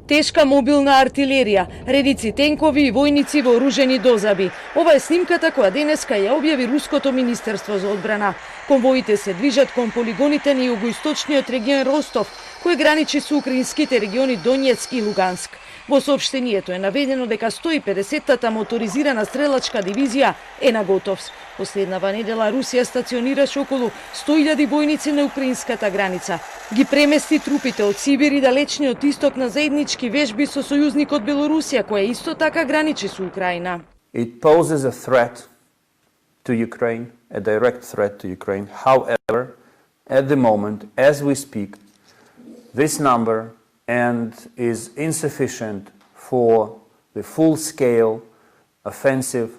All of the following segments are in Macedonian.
Тешка мобилна артилерија, редици тенкови и војници вооружени до заби. Ова е снимката која денеска ја објави Руското министерство за одбрана. Конвоите се движат кон полигоните на југоисточниот регион Ростов, кој граничи со украинските региони Донјецк и Луганск. Во соопштението е наведено дека 150-та моторизирана стрелачка дивизија е на готовс. Последнава недела Русија стационираше околу 100.000 војници на украинската граница. Ги премести трупите од Сибир и далечниот исток на заеднички вежби со сојузникот Белорусија, која исто така граничи со Украина. It poses a threat to Ukraine, a direct threat to Ukraine. However, at the moment, as we speak, this number is insufficient for the full-scale offensive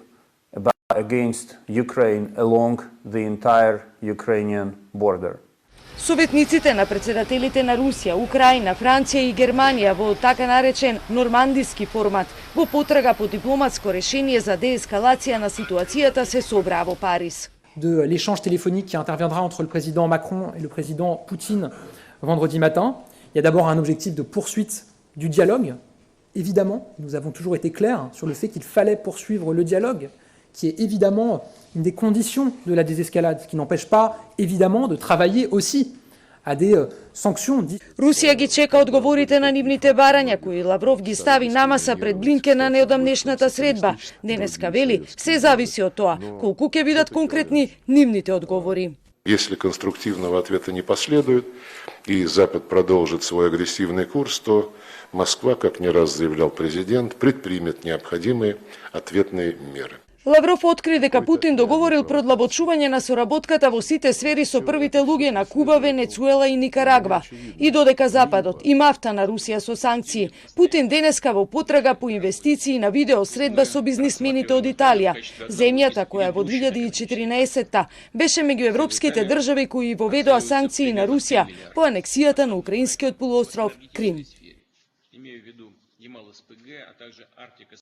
against Ukraine along the entire Ukrainian border. Советниците на председателите на Русија, Украина, Франција и Германија во така наречен нормандиски формат во потрага по дипломатско решение за деескалација на ситуацијата се собраа во Париз. De l'échange téléphonique qui interviendra entre le président Macron et le président Poutine vendredi matin. Il y a d'abord un objectif de poursuite du dialogue. Évidemment, nous avons toujours été clairs sur le fait qu'il fallait poursuivre le dialogue, qui est évidemment une des conditions de la désescalade, ce qui n'empêche pas, évidemment, de travailler aussi à des sanctions. Русија ги чека одговорите на нивните барања, кои Лавров ги стави на маса пред Блинкен на неодамнешната средба. Денеска вели, се зависи од тоа, колку ќе бидат конкретни нивните одговори. Если конструктивного ответа не последует, и Запад продолжит свой агрессивный курс, то Москва, как не раз заявлял президент, предпримет необходимые ответные меры. Лавров откри дека Путин договорил продлабочување на соработката во сите сфери со првите луѓе на Куба, Венецуела и Никарагва. И додека Западот и мафта на Русија со санкции, Путин денеска во потрага по инвестиции на видео средба со бизнисмените од Италија, земјата која во 2014 беше меѓу европските држави кои воведоа санкции на Русија по анексијата на украинскиот полуостров Крим.